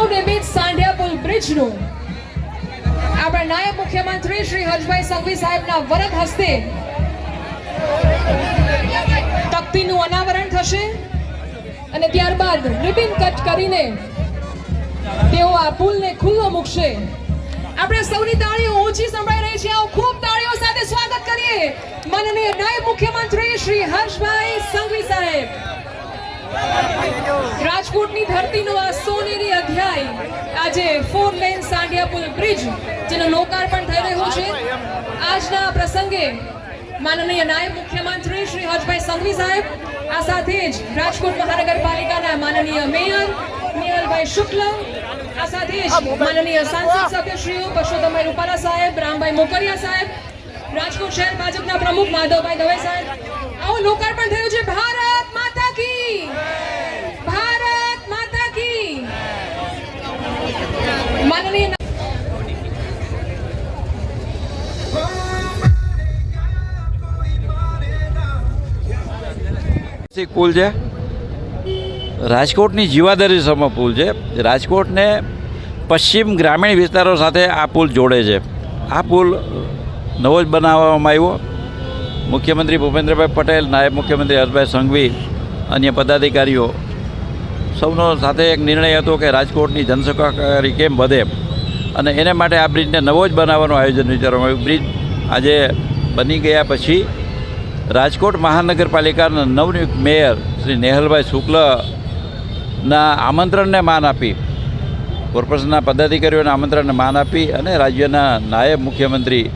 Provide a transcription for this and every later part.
નવનિર્મિત સાંઢિયા પુલ બ્રિજનું આપણા નાયબ મુખ્યમંત્રી શ્રી હર્ષભાઈ સંઘવી સાહેબના વરદ હસ્તે તકતીનું અનાવરણ થશે અને ત્યારબાદ રિબન કટ કરીને તેઓ આ પુલને ખુલ્લો મૂકશે। આપણે સૌની તાળીઓ ઊંચી સંભળાઈ રહી છે। આવો ખૂબ તાળીઓ સાથે સ્વાગત કરીએ માનનીય નાયબ મુખ્યમંત્રી શ્રી હર્ષભાઈ સંઘવી સાહેબ। રાજકોટની ધરતીનો આ સોનેરી અધ્યાય આજે 4 લેન સાંઢિયા પુલ બ્રિજ જેનું લોકાર્પણ થઈ રહ્યું છે। આજના પ્રસંગે માનનીય નાયબ મુખ્યમંત્રી શ્રી હર્ષભાઈ સંઘવી સાહેબ, આ સાથે જ રાજકોટ મહાનગરપાલિકાના માનનીય મેયર નિયલભાઈ શુક્લ, આ સાથે જ માનનીય સાંસદ સભ્યશ્રીઓ પરસોત્તમભાઈ રૂપાલા સાહેબ, રામભાઈ મોકરિયા સાહેબ, રાજકોટ શહેર ભાજપના પ્રમુખ માધવભાઈ દવે સાહેબ, આવો લોકાર્પણ થયું છે। ભારત માતા કી, ભારત માતા કી। માનનીય પુલ છે, રાજકોટની જીવાદરી સમ પુલ છે। રાજકોટને પશ્ચિમ ગ્રામીણ વિસ્તારો સાથે આ પુલ જોડે છે। આ પુલ નવો જ બનાવવામાં આવ્યો। મુખ્યમંત્રી ભૂપેન્દ્રભાઈ પટેલ, નાયબ મુખ્યમંત્રી હર્ષભાઈ સંઘવી, અન્ય પદાધિકારીઓ સૌનો સાથે એક નિર્ણય હતો કે રાજકોટની જનસુખાકારી કેમ વધે અને એને માટે આ બ્રિજને નવો જ બનાવવાનું આયોજન વિચારવામાં આવ્યું। બ્રિજ આજે બની ગયા પછી રાજકોટ મહાનગરપાલિકાના નવનિયુક્ત મેયર શ્રી નેહલભાઈ શુક્લના આમંત્રણને માન આપી, કોર્પોરેશનના પદાધિકારીઓના આમંત્રણને માન આપી અને રાજ્યના નાયબ મુખ્યમંત્રી,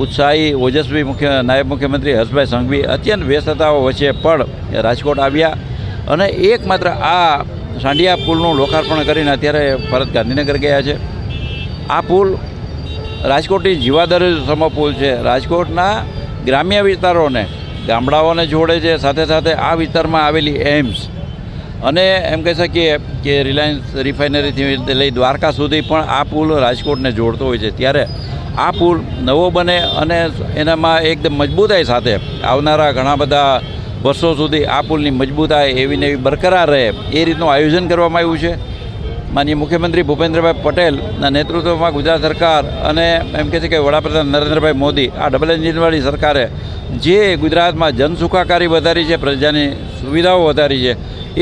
ઉત્સાહી ઓજસ્વી નાયબ મુખ્યમંત્રી હર્ષભાઈ સંઘવી અત્યંત વ્યસ્તતાઓ વચ્ચે પણ રાજકોટ આવ્યા અને એકમાત્ર આ સાંઢિયા પુલનું લોકાર્પણ કરીને અત્યારે પરત ગાંધીનગર ગયા છે। આ પુલ રાજકોટની જીવાદરી સમ પુલ છે। રાજકોટના ગ્રામ્ય વિસ્તારોને, ગામડાઓને જોડે છે, સાથે સાથે આ વિસ્તારમાં આવેલી એમ્સ અને એમ કહી શકીએ કે રિલાયન્સ રિફાઇનરીથી લઈ દ્વારકા સુધી પણ આ પુલ રાજકોટને જોડતો હોય છે। ત્યારે આ પુલ નવો બને અને એનામાં એકદમ મજબૂતાઈ સાથે આવનારા ઘણા બધા વર્ષો સુધી આ પુલની મજબૂતાઈ એવી ને એવી બરકરાર રહે એ રીતનું આયોજન કરવામાં આવ્યું છે। માનનીય મુખ્યમંત્રી ભૂપેન્દ્રભાઈ પટેલના નેતૃત્વમાં ગુજરાત સરકાર અને એમ કહે છે કે વડાપ્રધાન નરેન્દ્રભાઈ મોદી, આ ડબલ એન્જિનવાળી સરકારે જે ગુજરાતમાં જનસુખાકારી વધારી છે, પ્રજાની સુવિધાઓ વધારી છે,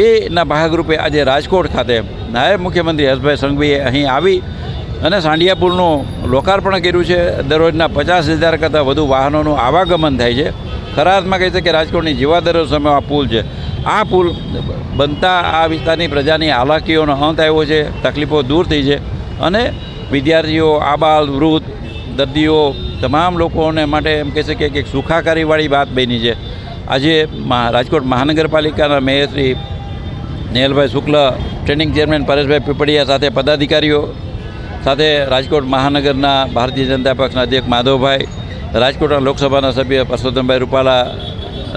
એના ભાગરૂપે આજે રાજકોટ ખાતે નાયબ મુખ્યમંત્રી હર્ષભાઈ સંઘવીએ અહીં આવી અને સાંઢિયા પુલનું લોકાર્પણ કર્યું છે। દરરોજના 50,000 કરતાં વધુ વાહનોનું આવાગમન થાય છે। ખરા અર્થમાં કહી છે કે રાજકોટની જીવાદરીનો સમય આ પુલ છે। આ પુલ બનતા આ વિસ્તારની પ્રજાની હાલાકીઓનો અંત આવ્યો છે, તકલીફો દૂર થઈ છે અને વિદ્યાર્થીઓ, આબાલ વૃદ્ધ, દર્દીઓ, તમામ લોકોને માટે એમ કહી શકીએ કે સુખાકારીવાળી વાત બની છે। આજે રાજકોટ મહાનગરપાલિકાના મેયર શ્રી નેહલભાઈ શુક્લ, ટ્રેનિંગ ચેરમેન પરેશભાઈ પીપળિયા સાથે પદાધિકારીઓ સાથે રાજકોટ મહાનગરના ભારતીય જનતા પક્ષના અધ્યક્ષ માધવભાઈ, રાજકોટના લોકસભાના સભ્ય પરસોત્તમભાઈ રૂપાલા,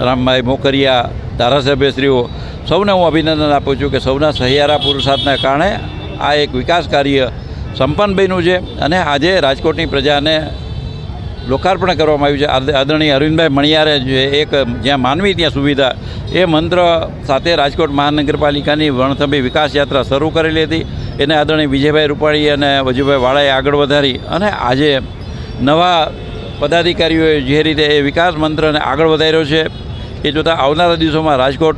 રામભાઈ મોકરિયા, ધારાસભ્યશ્રીઓ સૌને હું અભિનંદન આપું છું કે સૌના સહિયારા પુરુષાર્થના કારણે આ એક વિકાસ કાર્ય સંપન્ન બન્યું છે અને આજે રાજકોટની પ્રજાને લોકાર્પણ કરવામાં આવ્યું છે। આદરણીય અરવિંદભાઈ મણિયારે જે એક જ્યાં માનવી ત્યાં સુવિધા એ મંત્ર સાથે રાજકોટ મહાનગરપાલિકાની વણથંભી વિકાસ યાત્રા શરૂ કરેલી હતી, એને આદરણીય વિજયભાઈ રૂપાણી અને વજુભાઈ વાળાએ આગળ વધારી અને આજે નવા પદાધિકારીઓએ જે રીતે એ વિકાસ મંત્રને આગળ વધાર્યો છે એ જોતાં આવનારા દિવસોમાં રાજકોટ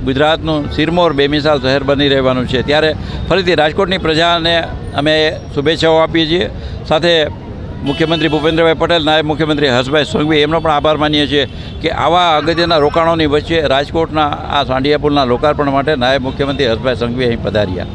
ગુજરાતનું સિરમોર બેમિસાલ શહેર બની રહેવાનું છે। ત્યારે ફરીથી રાજકોટની પ્રજાને અમે શુભેચ્છાઓ આપીએ છીએ। સાથે મુખ્યમંત્રી ભૂપેન્દ્રભાઈ પટેલ, નાયબ મુખ્યમંત્રી હર્ષભાઈ સંઘવી એમનો પણ આભાર માનીએ છીએ કે આવા અગત્યના રોકાણોની વચ્ચે રાજકોટના આ સાંઢિયા પુલના લોકાર્પણ માટે નાયબ મુખ્યમંત્રી હર્ષભાઈ સંઘવી અહીં પધાર્યા।